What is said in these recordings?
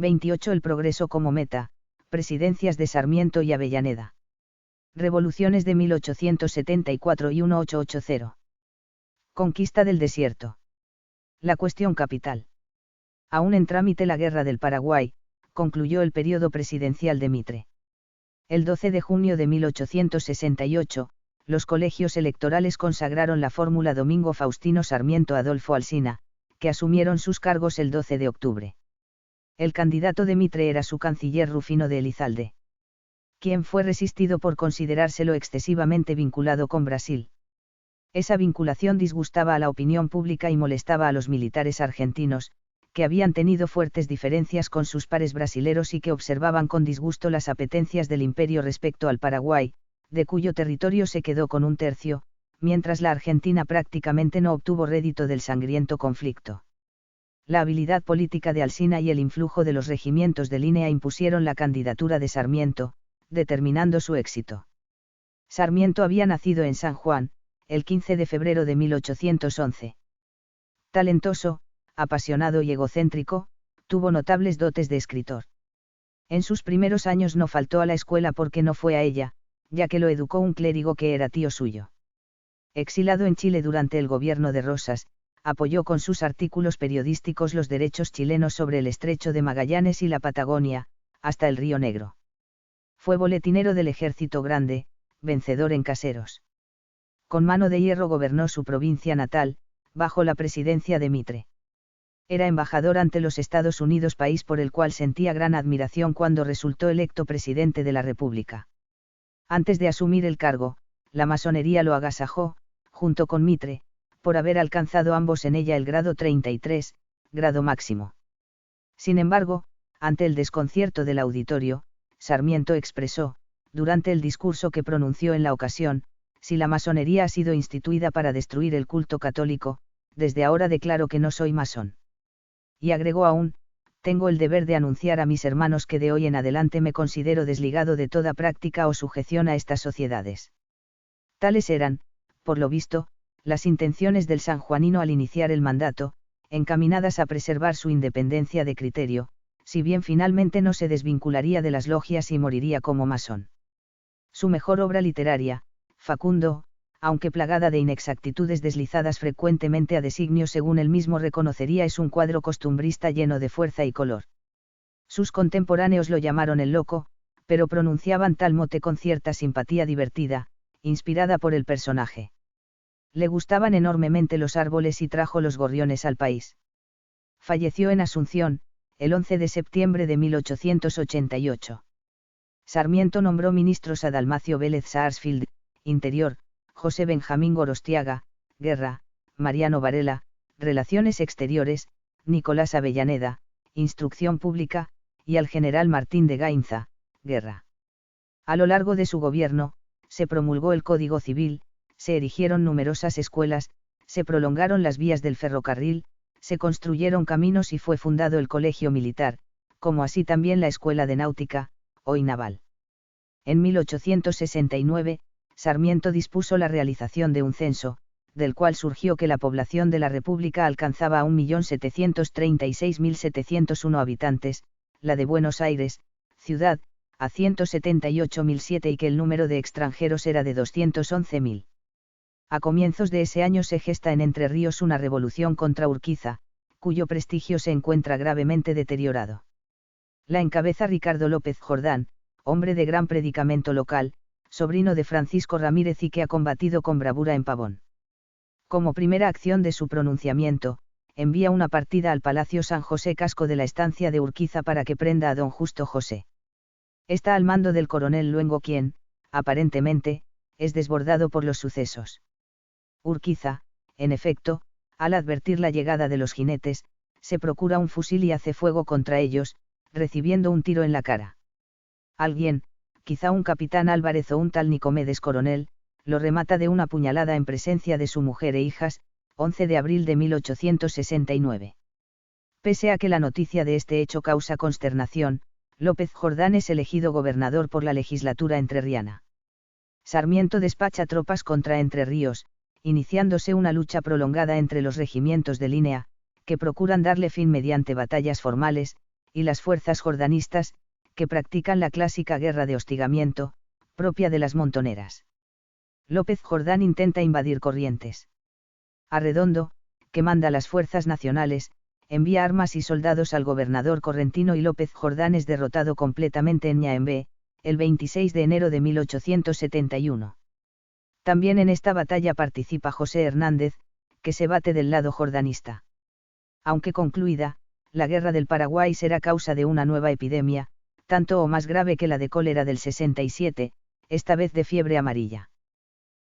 28 El progreso como meta, presidencias de Sarmiento y Avellaneda. Revoluciones de 1874 y 1880. Conquista del desierto. La cuestión capital. Aún en trámite la Guerra del Paraguay, concluyó el período presidencial de Mitre. El 12 de junio de 1868, los colegios electorales consagraron la fórmula Domingo Faustino Sarmiento Adolfo Alsina, que asumieron sus cargos el 12 de octubre. El candidato de Mitre era su canciller Rufino de Elizalde, quien fue resistido por considerárselo excesivamente vinculado con Brasil. Esa vinculación disgustaba a la opinión pública y molestaba a los militares argentinos, que habían tenido fuertes diferencias con sus pares brasileros y que observaban con disgusto las apetencias del imperio respecto al Paraguay, de cuyo territorio se quedó con un tercio, mientras la Argentina prácticamente no obtuvo rédito del sangriento conflicto. La habilidad política de Alsina y el influjo de los regimientos de línea impusieron la candidatura de Sarmiento, determinando su éxito. Sarmiento había nacido en San Juan, el 15 de febrero de 1811. Talentoso, apasionado y egocéntrico, tuvo notables dotes de escritor. En sus primeros años no faltó a la escuela porque no fue a ella, ya que lo educó un clérigo que era tío suyo. Exilado en Chile durante el gobierno de Rosas, apoyó con sus artículos periodísticos los derechos chilenos sobre el estrecho de Magallanes y la Patagonia, hasta el Río Negro. Fue boletinero del Ejército Grande, vencedor en Caseros. Con mano de hierro gobernó su provincia natal, bajo la presidencia de Mitre. Era embajador ante los Estados Unidos, país por el cual sentía gran admiración cuando resultó electo presidente de la República. Antes de asumir el cargo, la masonería lo agasajó, junto con Mitre, por haber alcanzado ambos en ella el grado 33, grado máximo. Sin embargo, ante el desconcierto del auditorio, Sarmiento expresó, durante el discurso que pronunció en la ocasión, si la masonería ha sido instituida para destruir el culto católico, desde ahora declaro que no soy masón. Y agregó aún, tengo el deber de anunciar a mis hermanos que de hoy en adelante me considero desligado de toda práctica o sujeción a estas sociedades. Tales eran, por lo visto, las intenciones del sanjuanino al iniciar el mandato, encaminadas a preservar su independencia de criterio, si bien finalmente no se desvincularía de las logias y moriría como masón. Su mejor obra literaria, Facundo, aunque plagada de inexactitudes deslizadas frecuentemente a designio según él mismo reconocería, es un cuadro costumbrista lleno de fuerza y color. Sus contemporáneos lo llamaron el loco, pero pronunciaban tal mote con cierta simpatía divertida, inspirada por el personaje. Le gustaban enormemente los árboles y trajo los gorriones al país. Falleció en Asunción, el 11 de septiembre de 1888. Sarmiento nombró ministros a Dalmacio Vélez Sarsfield, Interior, José Benjamín Gorostiaga, Guerra, Mariano Varela, Relaciones Exteriores, Nicolás Avellaneda, Instrucción Pública, y al general Martín de Gainza, Guerra. A lo largo de su gobierno, se promulgó el Código Civil, se erigieron numerosas escuelas, se prolongaron las vías del ferrocarril, se construyeron caminos y fue fundado el Colegio Militar, como así también la Escuela de Náutica, hoy naval. En 1869, Sarmiento dispuso la realización de un censo, del cual surgió que la población de la República alcanzaba a 1.736.701 habitantes, la de Buenos Aires, ciudad, a 178.007 y que el número de extranjeros era de 211.000. A comienzos de ese año se gesta en Entre Ríos una revolución contra Urquiza, cuyo prestigio se encuentra gravemente deteriorado. La encabeza Ricardo López Jordán, hombre de gran predicamento local, sobrino de Francisco Ramírez y que ha combatido con bravura en Pavón. Como primera acción de su pronunciamiento, envía una partida al Palacio San José Casco de la estancia de Urquiza para que prenda a don Justo José. Está al mando del coronel Luengo quien, aparentemente, es desbordado por los sucesos. Urquiza, en efecto, al advertir la llegada de los jinetes, se procura un fusil y hace fuego contra ellos, recibiendo un tiro en la cara. Alguien, quizá un capitán Álvarez o un tal Nicomedes Coronel, lo remata de una puñalada en presencia de su mujer e hijas, 11 de abril de 1869. Pese a que la noticia de este hecho causa consternación, López Jordán es elegido gobernador por la legislatura entrerriana. Sarmiento despacha tropas contra Entre Ríos, iniciándose una lucha prolongada entre los regimientos de línea, que procuran darle fin mediante batallas formales, y las fuerzas jordanistas, que practican la clásica guerra de hostigamiento, propia de las montoneras. López Jordán intenta invadir Corrientes. Arredondo, que manda las fuerzas nacionales, envía armas y soldados al gobernador correntino y López Jordán es derrotado completamente en Ñaembé, el 26 de enero de 1871. También en esta batalla participa José Hernández, que se bate del lado jordanista. Aunque concluida, la guerra del Paraguay será causa de una nueva epidemia, tanto o más grave que la de cólera del 67, esta vez de fiebre amarilla.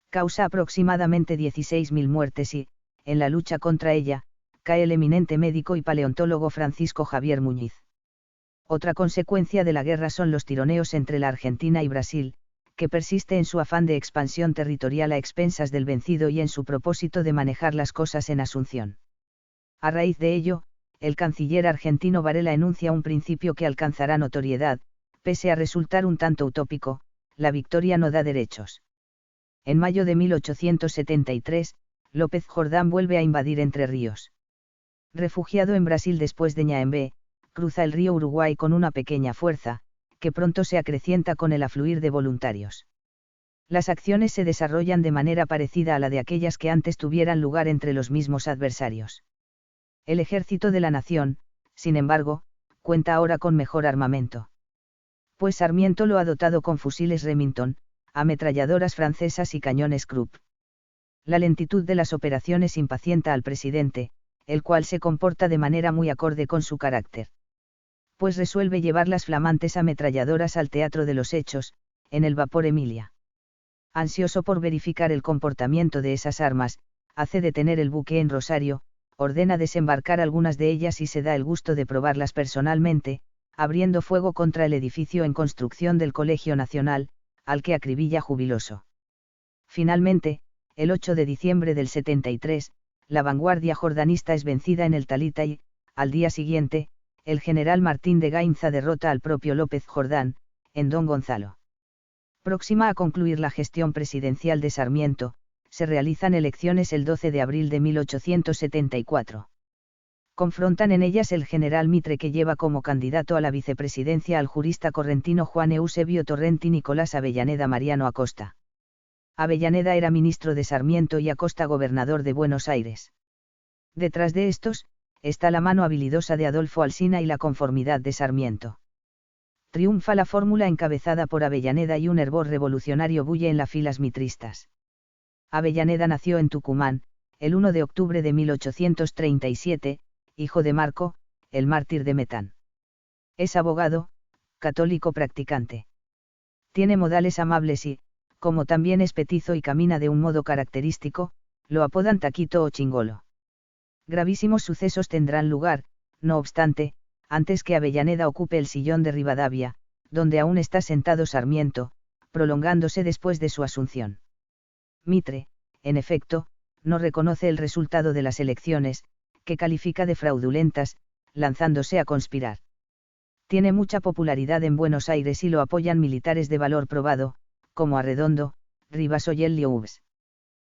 Causa aproximadamente 16.000 muertes y, en la lucha contra ella, cae el eminente médico y paleontólogo Francisco Javier Muñiz. Otra consecuencia de la guerra son los tironeos entre la Argentina y Brasil, que persiste en su afán de expansión territorial a expensas del vencido y en su propósito de manejar las cosas en Asunción. A raíz de ello, el canciller argentino Varela enuncia un principio que alcanzará notoriedad, pese a resultar un tanto utópico: la victoria no da derechos. En mayo de 1873, López Jordán vuelve a invadir Entre Ríos. Refugiado en Brasil después de Ñaembé, cruza el río Uruguay con una pequeña fuerza, que pronto se acrecienta con el afluir de voluntarios. Las acciones se desarrollan de manera parecida a la de aquellas que antes tuvieran lugar entre los mismos adversarios. El ejército de la nación, sin embargo, cuenta ahora con mejor armamento. Pues Sarmiento lo ha dotado con fusiles Remington, ametralladoras francesas y cañones Krupp. La lentitud de las operaciones impacienta al presidente, el cual se comporta de manera muy acorde con su carácter. Pues resuelve llevar las flamantes ametralladoras al teatro de los hechos, en el vapor Emilia. Ansioso por verificar el comportamiento de esas armas, hace detener el buque en Rosario, ordena desembarcar algunas de ellas y se da el gusto de probarlas personalmente, abriendo fuego contra el edificio en construcción del Colegio Nacional, al que acribilla jubiloso. Finalmente, el 8 de diciembre del 73, la vanguardia jordanista es vencida en el Talita y, al día siguiente, el general Martín de Gainza derrota al propio López Jordán, en Don Gonzalo. Próxima a concluir la gestión presidencial de Sarmiento, se realizan elecciones el 12 de abril de 1874. Confrontan en ellas el general Mitre, que lleva como candidato a la vicepresidencia al jurista correntino Juan Eusebio Torrent y Nicolás Avellaneda Mariano Acosta. Avellaneda era ministro de Sarmiento y Acosta gobernador de Buenos Aires. Detrás de estos, está la mano habilidosa de Adolfo Alsina y la conformidad de Sarmiento. Triunfa la fórmula encabezada por Avellaneda y un hervor revolucionario bulle en las filas mitristas. Avellaneda nació en Tucumán, el 1 de octubre de 1837, hijo de Marco, el mártir de Metán. Es abogado, católico practicante. Tiene modales amables y, como también es petizo y camina de un modo característico, lo apodan Taquito o Chingolo. Gravísimos sucesos tendrán lugar, no obstante, antes que Avellaneda ocupe el sillón de Rivadavia, donde aún está sentado Sarmiento, prolongándose después de su asunción. Mitre, en efecto, no reconoce el resultado de las elecciones, que califica de fraudulentas, lanzándose a conspirar. Tiene mucha popularidad en Buenos Aires y lo apoyan militares de valor probado, como Arredondo, Rivas o Liouvs.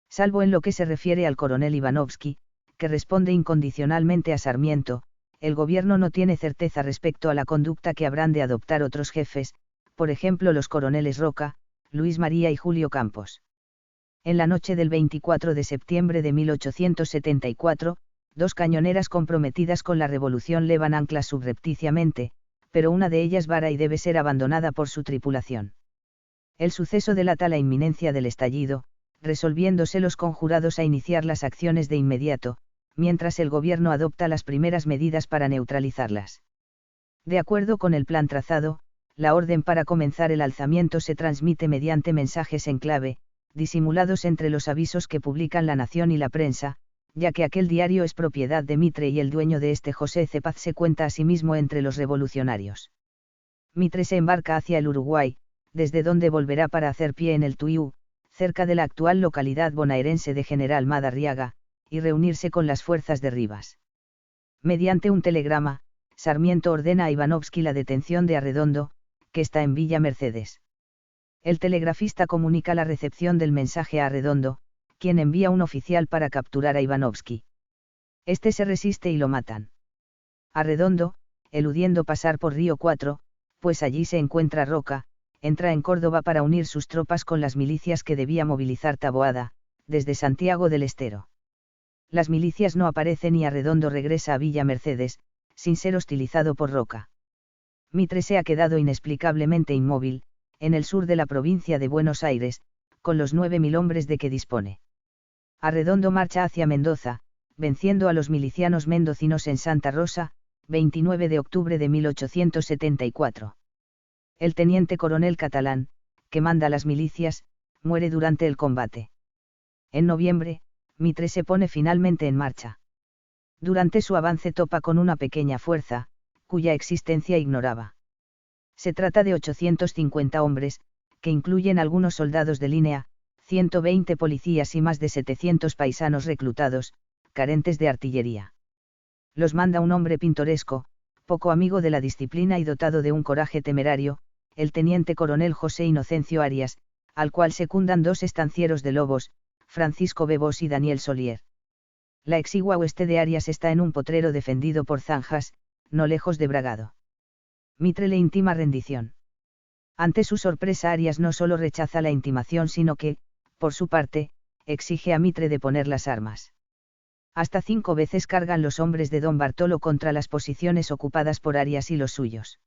Salvo en lo que se refiere al coronel Ivanovsky, que responde incondicionalmente a Sarmiento, el gobierno no tiene certeza respecto a la conducta que habrán de adoptar otros jefes, por ejemplo los coroneles Roca, Luis María y Julio Campos. En la noche del 24 de septiembre de 1874, dos cañoneras comprometidas con la revolución levan anclas subrepticiamente, pero una de ellas vara y debe ser abandonada por su tripulación. El suceso delata la inminencia del estallido, resolviéndose los conjurados a iniciar las acciones de inmediato, mientras el gobierno adopta las primeras medidas para neutralizarlas. De acuerdo con el plan trazado, la orden para comenzar el alzamiento se transmite mediante mensajes en clave, disimulados entre los avisos que publican La Nación y la prensa, ya que aquel diario es propiedad de Mitre y el dueño de este José Cepaz se cuenta a sí mismo entre los revolucionarios. Mitre se embarca hacia el Uruguay, desde donde volverá para hacer pie en el Tuyú, cerca de la actual localidad bonaerense de General Madariaga, y reunirse con las fuerzas de Rivas. Mediante un telegrama, Sarmiento ordena a Ivanovsky la detención de Arredondo, que está en Villa Mercedes. El telegrafista comunica la recepción del mensaje a Arredondo, quien envía un oficial para capturar a Ivanovsky. Este se resiste y lo matan. Arredondo, eludiendo pasar por Río 4, pues allí se encuentra Roca, entra en Córdoba para unir sus tropas con las milicias que debía movilizar Taboada, desde Santiago del Estero. Las milicias no aparecen y Arredondo regresa a Villa Mercedes, sin ser hostilizado por Roca. Mitre se ha quedado inexplicablemente inmóvil, en el sur de la provincia de Buenos Aires, con los 9.000 hombres de que dispone. Arredondo marcha hacia Mendoza, venciendo a los milicianos mendocinos en Santa Rosa, 29 de octubre de 1874. El teniente coronel catalán, que manda las milicias, muere durante el combate. En noviembre, Mitre se pone finalmente en marcha. Durante su avance topa con una pequeña fuerza, cuya existencia ignoraba. Se trata de 850 hombres, que incluyen algunos soldados de línea, 120 policías y más de 700 paisanos reclutados, carentes de artillería. Los manda un hombre pintoresco, poco amigo de la disciplina y dotado de un coraje temerario, el teniente coronel José Inocencio Arias, al cual secundan dos estancieros de Lobos, Francisco Bebos y Daniel Solier. La exigua hueste de Arias está en un potrero defendido por zanjas, no lejos de Bragado. Mitre le intima rendición. Ante su sorpresa Arias no solo rechaza la intimación sino que, por su parte, exige a Mitre de poner las armas. Hasta 5 veces cargan los hombres de don Bartolo contra las posiciones ocupadas por Arias y los suyos.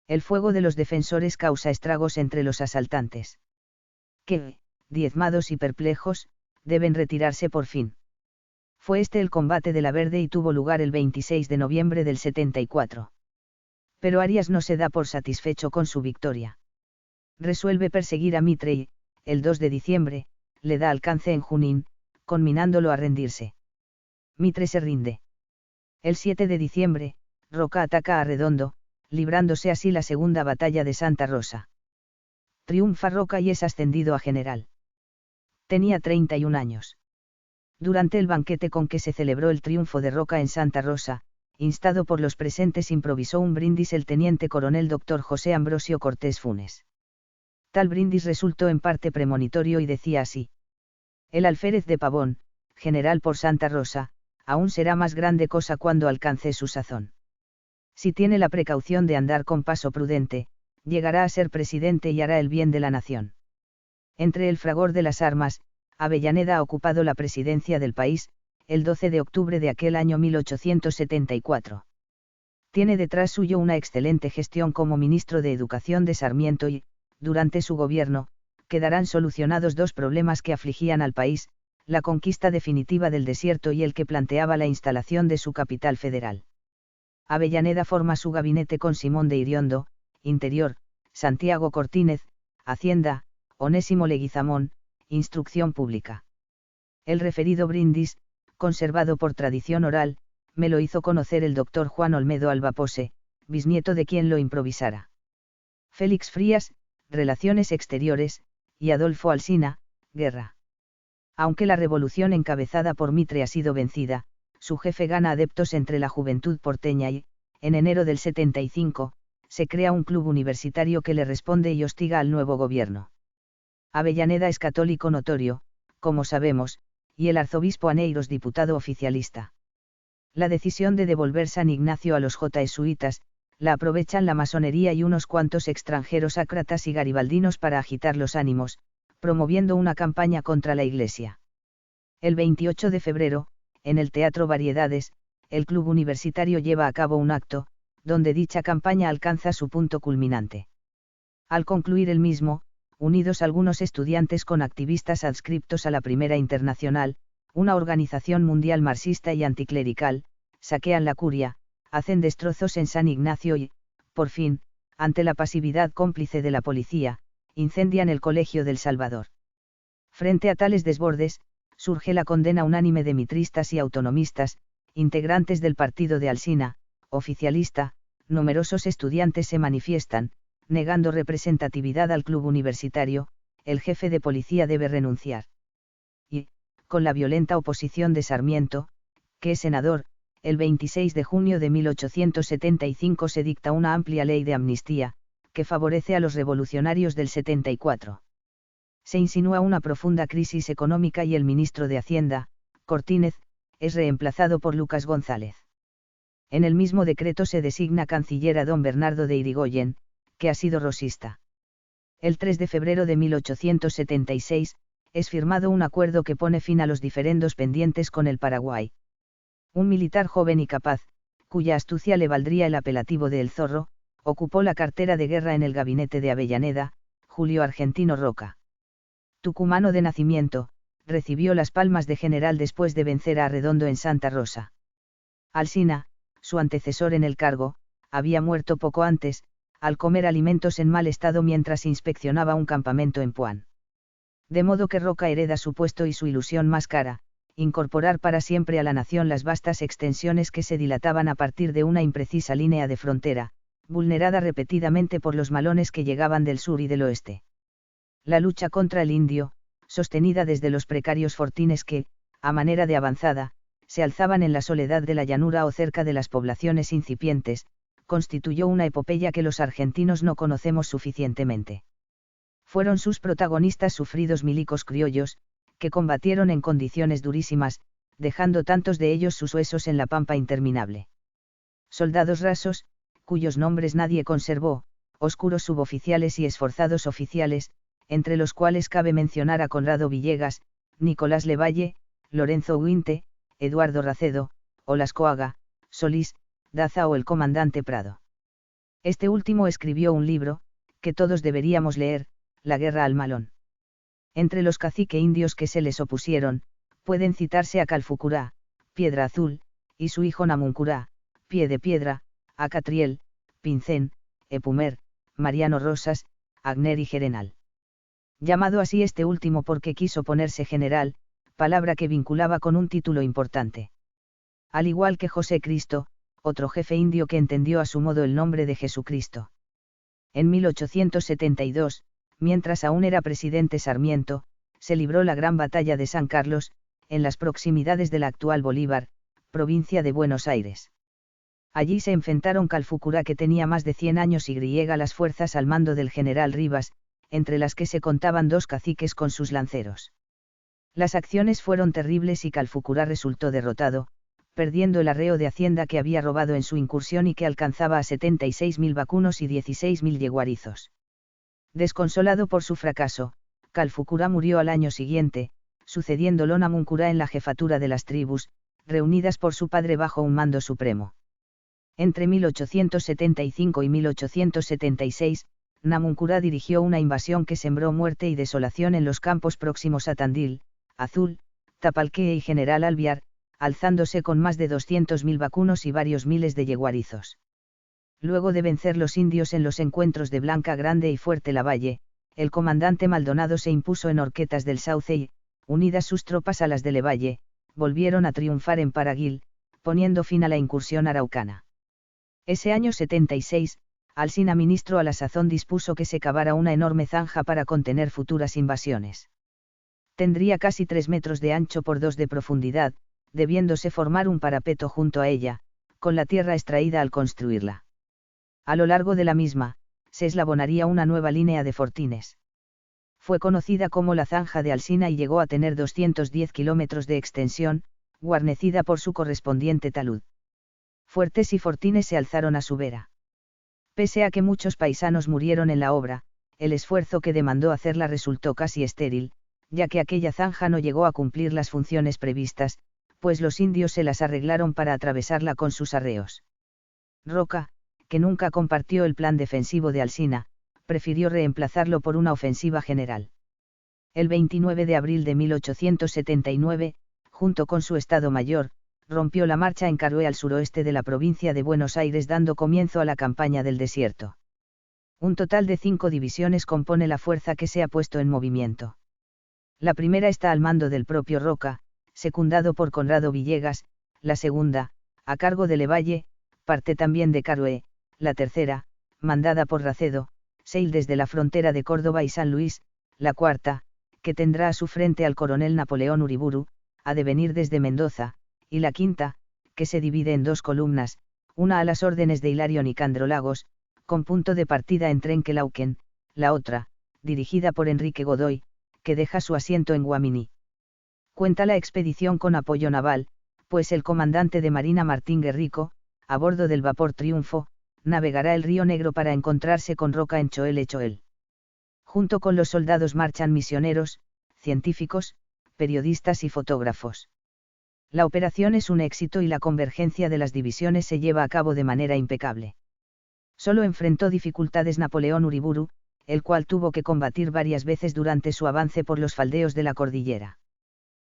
El fuego de los defensores causa estragos entre los asaltantes, que, diezmados y perplejos, deben retirarse por fin. Fue este el combate de la Verde y tuvo lugar el 26 de noviembre del 74. Pero Arias no se da por satisfecho con su victoria. Resuelve perseguir a Mitre y, el 2 de diciembre, le da alcance en Junín, conminándolo a rendirse. Mitre se rinde. El 7 de diciembre, Roca ataca a Arredondo, librándose así la segunda batalla de Santa Rosa. Triunfa Roca y es ascendido a general. Tenía 31 años. Durante el banquete con que se celebró el triunfo de Roca en Santa Rosa, instado por los presentes, improvisó un brindis el teniente coronel Dr. José Ambrosio Cortés Funes. Tal brindis resultó en parte premonitorio y decía así: el alférez de Pavón, general por Santa Rosa, aún será más grande cosa cuando alcance su sazón. Si tiene la precaución de andar con paso prudente, llegará a ser presidente y hará el bien de la nación. Entre el fragor de las armas, Avellaneda ha ocupado la presidencia del país, el 12 de octubre de aquel año 1874. Tiene detrás suyo una excelente gestión como ministro de Educación de Sarmiento y, durante su gobierno, quedarán solucionados dos problemas que afligían al país, la conquista definitiva del desierto y el que planteaba la instalación de su capital federal. Avellaneda forma su gabinete con Simón de Iriondo, Interior, Santiago Cortínez, Hacienda, Onésimo Leguizamón, Instrucción Pública. El referido brindis, conservado por tradición oral, me lo hizo conocer el doctor Juan Olmedo Albapose, bisnieto de quien lo improvisara. Félix Frías, Relaciones Exteriores, y Adolfo Alsina, Guerra. Aunque la revolución encabezada por Mitre ha sido vencida, su jefe gana adeptos entre la juventud porteña y, en enero del 75, se crea un club universitario que le responde y hostiga al nuevo gobierno. Avellaneda es católico notorio, como sabemos, y el arzobispo Aneiros diputado oficialista. La decisión de devolver San Ignacio a los jesuitas, la aprovechan la masonería y unos cuantos extranjeros ácratas y garibaldinos para agitar los ánimos, promoviendo una campaña contra la Iglesia. El 28 de febrero, en el Teatro Variedades, el club universitario lleva a cabo un acto, donde dicha campaña alcanza su punto culminante. Al concluir el mismo, unidos algunos estudiantes con activistas adscriptos a la Primera Internacional, una organización mundial marxista y anticlerical, saquean la curia, hacen destrozos en San Ignacio y, por fin, ante la pasividad cómplice de la policía, incendian el Colegio del Salvador. Frente a tales desbordes, surge la condena unánime de mitristas y autonomistas, integrantes del partido de Alsina, oficialista. Numerosos estudiantes se manifiestan, negando representatividad al club universitario, el jefe de policía debe renunciar. Y, con la violenta oposición de Sarmiento, que es senador, el 26 de junio de 1875 se dicta una amplia ley de amnistía, que favorece a los revolucionarios del 74. Se insinúa una profunda crisis económica y el ministro de Hacienda, Cortínez, es reemplazado por Lucas González. En el mismo decreto se designa canciller a don Bernardo de Irigoyen, que ha sido rosista. El 3 de febrero de 1876, es firmado un acuerdo que pone fin a los diferendos pendientes con el Paraguay. Un militar joven y capaz, cuya astucia le valdría el apelativo de El Zorro, ocupó la cartera de guerra en el gabinete de Avellaneda, Julio Argentino Roca. Tucumano de nacimiento, recibió las palmas de general después de vencer a Arredondo en Santa Rosa. Alsina, su antecesor en el cargo, había muerto poco antes, al comer alimentos en mal estado mientras inspeccionaba un campamento en Puan. De modo que Roca hereda su puesto y su ilusión más cara, incorporar para siempre a la nación las vastas extensiones que se dilataban a partir de una imprecisa línea de frontera, vulnerada repetidamente por los malones que llegaban del sur y del oeste. La lucha contra el indio, sostenida desde los precarios fortines que, a manera de avanzada, se alzaban en la soledad de la llanura o cerca de las poblaciones incipientes, constituyó una epopeya que los argentinos no conocemos suficientemente. Fueron sus protagonistas sufridos milicos criollos, que combatieron en condiciones durísimas, dejando tantos de ellos sus huesos en la pampa interminable. Soldados rasos, cuyos nombres nadie conservó, oscuros suboficiales y esforzados oficiales, entre los cuales cabe mencionar a Conrado Villegas, Nicolás Levalle, Lorenzo Huinte, Eduardo Racedo, Olascoaga, Solís, Daza o el comandante Prado. Este último escribió un libro, que todos deberíamos leer, La guerra al malón. Entre los cacique indios que se les opusieron, pueden citarse a Calfucurá, Piedra Azul, y su hijo Namuncurá, Pie de Piedra, a Catriel, Pincén, Epumer, Mariano Rosas, Agner y Gerenal. Llamado así este último porque quiso ponerse general, palabra que vinculaba con un título importante. Al igual que José Cristo, otro jefe indio que entendió a su modo el nombre de Jesucristo. En 1872, mientras aún era presidente Sarmiento, se libró la Gran Batalla de San Carlos, en las proximidades de la actual Bolívar, provincia de Buenos Aires. Allí se enfrentaron Calfucurá, que tenía más de 100 años, y las fuerzas al mando del general Rivas, entre las que se contaban 2 caciques con sus lanceros. Las acciones fueron terribles y Calfucurá resultó derrotado, perdiendo el arreo de hacienda que había robado en su incursión y que alcanzaba a 76.000 vacunos y 16.000 yeguarizos. Desconsolado por su fracaso, Calfucurá murió al año siguiente, sucediéndolo Namuncurá en la jefatura de las tribus, reunidas por su padre bajo un mando supremo. Entre 1875 y 1876, Namuncurá dirigió una invasión que sembró muerte y desolación en los campos próximos a Tandil, Azul, Tapalqué y General Alvear, alzándose con más de 200.000 vacunos y varios miles de yeguarizos. Luego de vencer los indios en los encuentros de Blanca Grande y Fuerte Lavalle, el comandante Maldonado se impuso en Horquetas del Sauce y, unidas sus tropas a las de Levalle, volvieron a triunfar en Paraguil, poniendo fin a la incursión araucana. Ese año 76, Alsina, ministro a la sazón, dispuso que se cavara una enorme zanja para contener futuras invasiones. Tendría casi 3 metros de ancho por 2 de profundidad, debiéndose formar un parapeto junto a ella, con la tierra extraída al construirla. A lo largo de la misma, se eslabonaría una nueva línea de fortines. Fue conocida como la Zanja de Alsina y llegó a tener 210 kilómetros de extensión, guarnecida por su correspondiente talud. Fuertes y fortines se alzaron a su vera. Pese a que muchos paisanos murieron en la obra, el esfuerzo que demandó hacerla resultó casi estéril, ya que aquella zanja no llegó a cumplir las funciones previstas, pues los indios se las arreglaron para atravesarla con sus arreos. Roca, que nunca compartió el plan defensivo de Alsina, prefirió reemplazarlo por una ofensiva general. El 29 de abril de 1879, junto con su Estado Mayor, rompió la marcha en Carué, al suroeste de la provincia de Buenos Aires, dando comienzo a la campaña del desierto. Un total de 5 divisiones compone la fuerza que se ha puesto en movimiento. La primera está al mando del propio Roca, secundado por Conrado Villegas; la segunda, a cargo de Levalle, parte también de Carué; la tercera, mandada por Racedo, Seil desde la frontera de Córdoba y San Luis; la cuarta, que tendrá a su frente al coronel Napoleón Uriburu, ha de venir desde Mendoza; y la quinta, que se divide en 2 columnas, una a las órdenes de Hilario Nicandro Lagos, con punto de partida en Trenquelauquen; la otra, dirigida por Enrique Godoy, que deja su asiento en Guaminí. Cuenta la expedición con apoyo naval, pues el comandante de Marina Martín Guerrico, a bordo del vapor Triunfo, navegará el Río Negro para encontrarse con Roca en Choel. Junto con los soldados marchan misioneros, científicos, periodistas y fotógrafos. La operación es un éxito y la convergencia de las divisiones se lleva a cabo de manera impecable. Solo enfrentó dificultades Napoleón Uriburu, el cual tuvo que combatir varias veces durante su avance por los faldeos de la cordillera.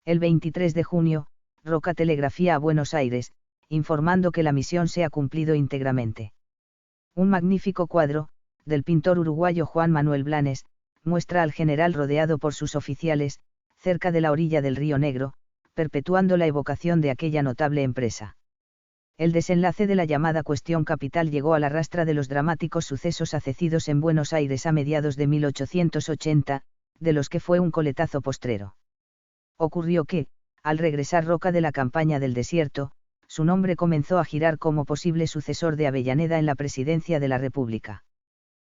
El 23 de junio, Roca telegrafía a Buenos Aires, informando que la misión se ha cumplido íntegramente. Un magnífico cuadro, del pintor uruguayo Juan Manuel Blanes, muestra al general rodeado por sus oficiales, cerca de la orilla del Río Negro, perpetuando la evocación de aquella notable empresa. El desenlace de la llamada cuestión capital llegó a la rastra de los dramáticos sucesos acecidos en Buenos Aires a mediados de 1880, de los que fue un coletazo postrero. Ocurrió que, al regresar Roca de la campaña del desierto, su nombre comenzó a girar como posible sucesor de Avellaneda en la presidencia de la República.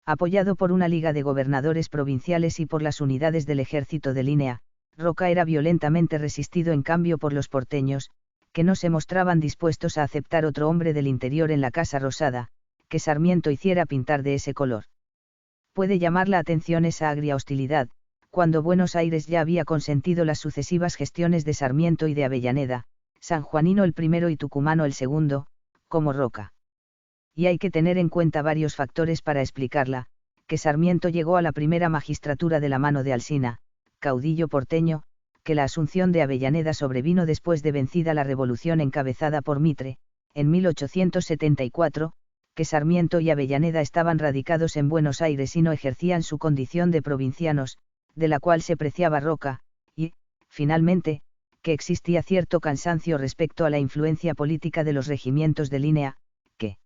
Apoyado por una liga de gobernadores provinciales y por las unidades del ejército de línea, Roca era violentamente resistido en cambio por los porteños, que no se mostraban dispuestos a aceptar otro hombre del interior en la Casa Rosada, que Sarmiento hiciera pintar de ese color. Puede llamar la atención esa agria hostilidad, cuando Buenos Aires ya había consentido las sucesivas gestiones de Sarmiento y de Avellaneda, sanjuanino el primero y tucumano el segundo, como Roca. Y hay que tener en cuenta varios factores para explicarla, que Sarmiento llegó a la primera magistratura de la mano de Alsina, caudillo porteño, que la asunción de Avellaneda sobrevino después de vencida la revolución encabezada por Mitre, en 1874, que Sarmiento y Avellaneda estaban radicados en Buenos Aires y no ejercían su condición de provincianos, de la cual se preciaba Roca, y, finalmente, que existía cierto cansancio respecto a la influencia política de los regimientos de línea, que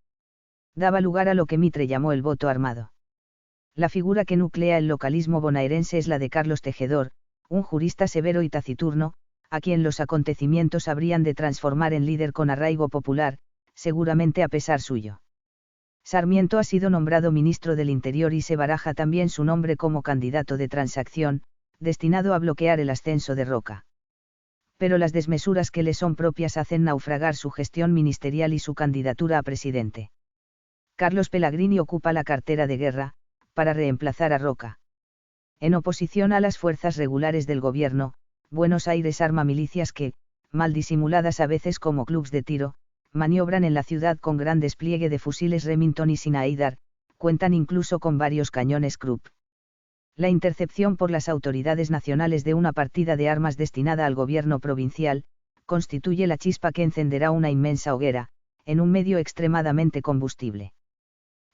daba lugar a lo que Mitre llamó el voto armado. La figura que nuclea el localismo bonaerense es la de Carlos Tejedor, un jurista severo y taciturno, a quien los acontecimientos habrían de transformar en líder con arraigo popular, seguramente a pesar suyo. Sarmiento ha sido nombrado ministro del Interior y se baraja también su nombre como candidato de transacción, destinado a bloquear el ascenso de Roca. Pero las desmesuras que le son propias hacen naufragar su gestión ministerial y su candidatura a presidente. Carlos Pellegrini ocupa la cartera de guerra, para reemplazar a Roca. En oposición a las fuerzas regulares del gobierno, Buenos Aires arma milicias que, mal disimuladas a veces como clubs de tiro, maniobran en la ciudad con gran despliegue de fusiles Remington y Sinaidar, cuentan incluso con varios cañones Krupp. La intercepción por las autoridades nacionales de una partida de armas destinada al gobierno provincial, constituye la chispa que encenderá una inmensa hoguera, en un medio extremadamente combustible.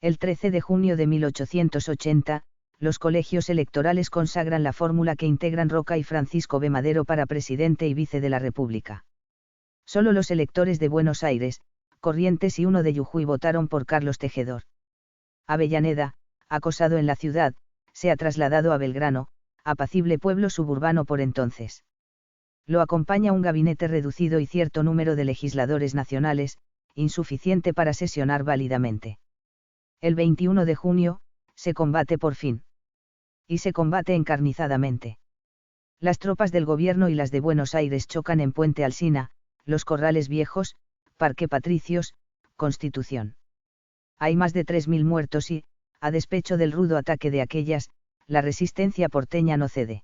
El 13 de junio de 1880, los colegios electorales consagran la fórmula que integran Roca y Francisco B. Madero para presidente y vice de la República. Solo los electores de Buenos Aires, Corrientes y uno de Jujuy votaron por Carlos Tejedor. Avellaneda, acosado en la ciudad, se ha trasladado a Belgrano, apacible pueblo suburbano por entonces. Lo acompaña un gabinete reducido y cierto número de legisladores nacionales, insuficiente para sesionar válidamente. El 21 de junio, se combate por fin. Y se combate encarnizadamente. Las tropas del gobierno y las de Buenos Aires chocan en Puente Alsina, Los Corrales Viejos, Parque Patricios, Constitución. Hay más de 3.000 muertos y, a despecho del rudo ataque de aquellas, la resistencia porteña no cede.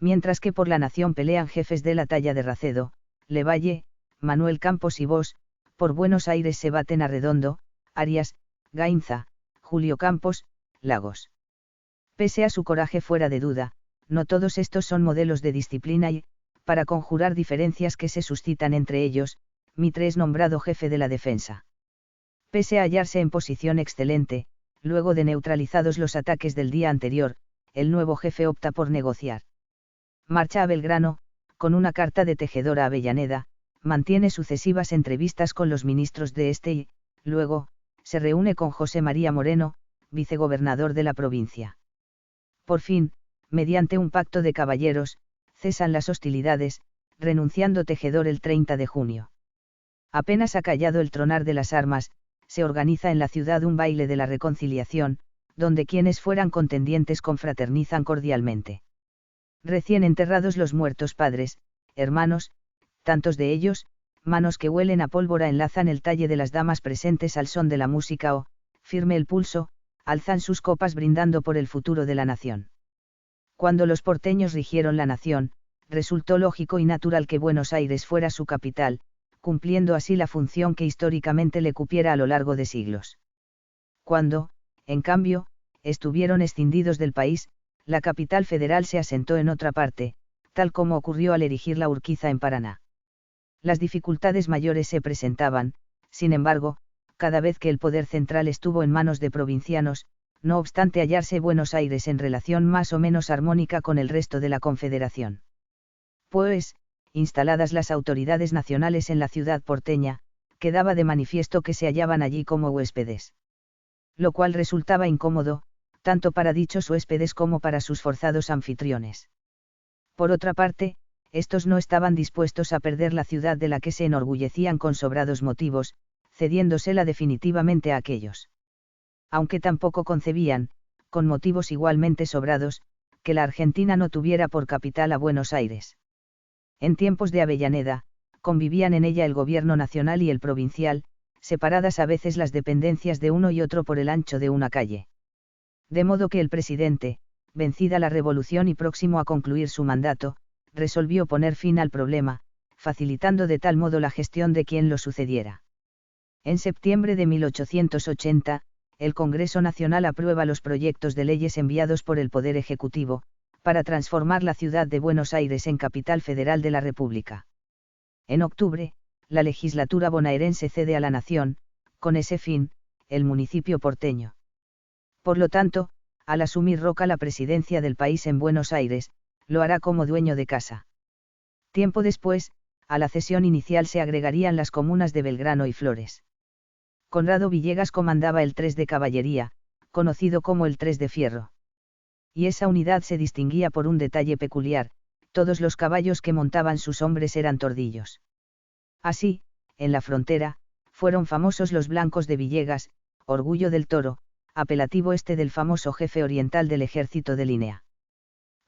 Mientras que por la nación pelean jefes de la talla de Racedo, Levalle, Manuel Campos y Bosch, por Buenos Aires se baten Arredondo, Arias, Gainza, Julio Campos, Lagos. Pese a su coraje fuera de duda, no todos estos son modelos de disciplina y, para conjurar diferencias que se suscitan entre ellos, Mitre es nombrado jefe de la defensa. Pese a hallarse en posición excelente, luego de neutralizados los ataques del día anterior, el nuevo jefe opta por negociar. Marcha a Belgrano, con una carta de Tejedor a Avellaneda, mantiene sucesivas entrevistas con los ministros de este y, luego, se reúne con José María Moreno, vicegobernador de la provincia. Por fin, mediante un pacto de caballeros, cesan las hostilidades, renunciando Tejedor el 30 de junio. Apenas ha callado el tronar de las armas, se organiza en la ciudad un baile de la reconciliación, donde quienes fueran contendientes confraternizan cordialmente. Recién enterrados los muertos padres, hermanos, tantos de ellos, manos que huelen a pólvora enlazan el talle de las damas presentes al son de la música o, firme el pulso, alzan sus copas brindando por el futuro de la nación. Cuando los porteños rigieron la nación, resultó lógico y natural que Buenos Aires fuera su capital, cumpliendo así la función que históricamente le cupiera a lo largo de siglos. Cuando, en cambio, estuvieron escindidos del país, la capital federal se asentó en otra parte, tal como ocurrió al erigir la Urquiza en Paraná. Las dificultades mayores se presentaban, sin embargo, cada vez que el poder central estuvo en manos de provincianos, no obstante hallarse Buenos Aires en relación más o menos armónica con el resto de la Confederación. Pues, instaladas las autoridades nacionales en la ciudad porteña, quedaba de manifiesto que se hallaban allí como huéspedes. Lo cual resultaba incómodo, tanto para dichos huéspedes como para sus forzados anfitriones. Por otra parte, estos no estaban dispuestos a perder la ciudad de la que se enorgullecían con sobrados motivos, cediéndosela definitivamente a aquellos. Aunque tampoco concebían, con motivos igualmente sobrados, que la Argentina no tuviera por capital a Buenos Aires. En tiempos de Avellaneda, convivían en ella el gobierno nacional y el provincial, separadas a veces las dependencias de uno y otro por el ancho de una calle. De modo que el presidente, vencida la revolución y próximo a concluir su mandato, resolvió poner fin al problema, facilitando de tal modo la gestión de quien lo sucediera. En septiembre de 1880, el Congreso Nacional aprueba los proyectos de leyes enviados por el Poder Ejecutivo, para transformar la ciudad de Buenos Aires en capital federal de la República. En octubre, la legislatura bonaerense cede a la nación, con ese fin, el municipio porteño. Por lo tanto, al asumir Roca la presidencia del país en Buenos Aires, lo hará como dueño de casa. Tiempo después, a la cesión inicial se agregarían las comunas de Belgrano y Flores. Conrado Villegas comandaba el 3 de Caballería, conocido como el 3 de Fierro. Y esa unidad se distinguía por un detalle peculiar: todos los caballos que montaban sus hombres eran tordillos. Así, en la frontera, fueron famosos los blancos de Villegas, orgullo del toro, apelativo este del famoso jefe oriental del ejército de línea.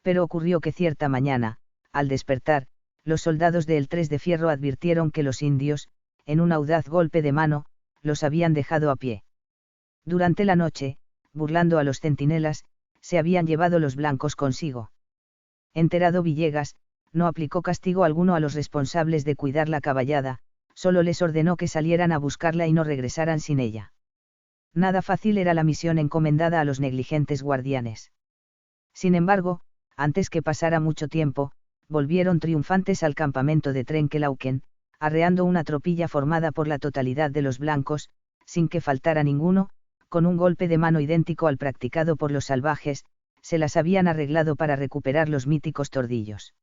Pero ocurrió que cierta mañana, al despertar, los soldados del 3 de Fierro advirtieron que los indios, en un audaz golpe de mano, los habían dejado a pie. Durante la noche, burlando a los centinelas, se habían llevado los blancos consigo. Enterado Villegas, no aplicó castigo alguno a los responsables de cuidar la caballada, solo les ordenó que salieran a buscarla y no regresaran sin ella. Nada fácil era la misión encomendada a los negligentes guardianes. Sin embargo, antes que pasara mucho tiempo, volvieron triunfantes al campamento de Trenquelauquen, arreando una tropilla formada por la totalidad de los blancos, sin que faltara ninguno, con un golpe de mano idéntico al practicado por los salvajes, se las habían arreglado para recuperar los míticos tordillos.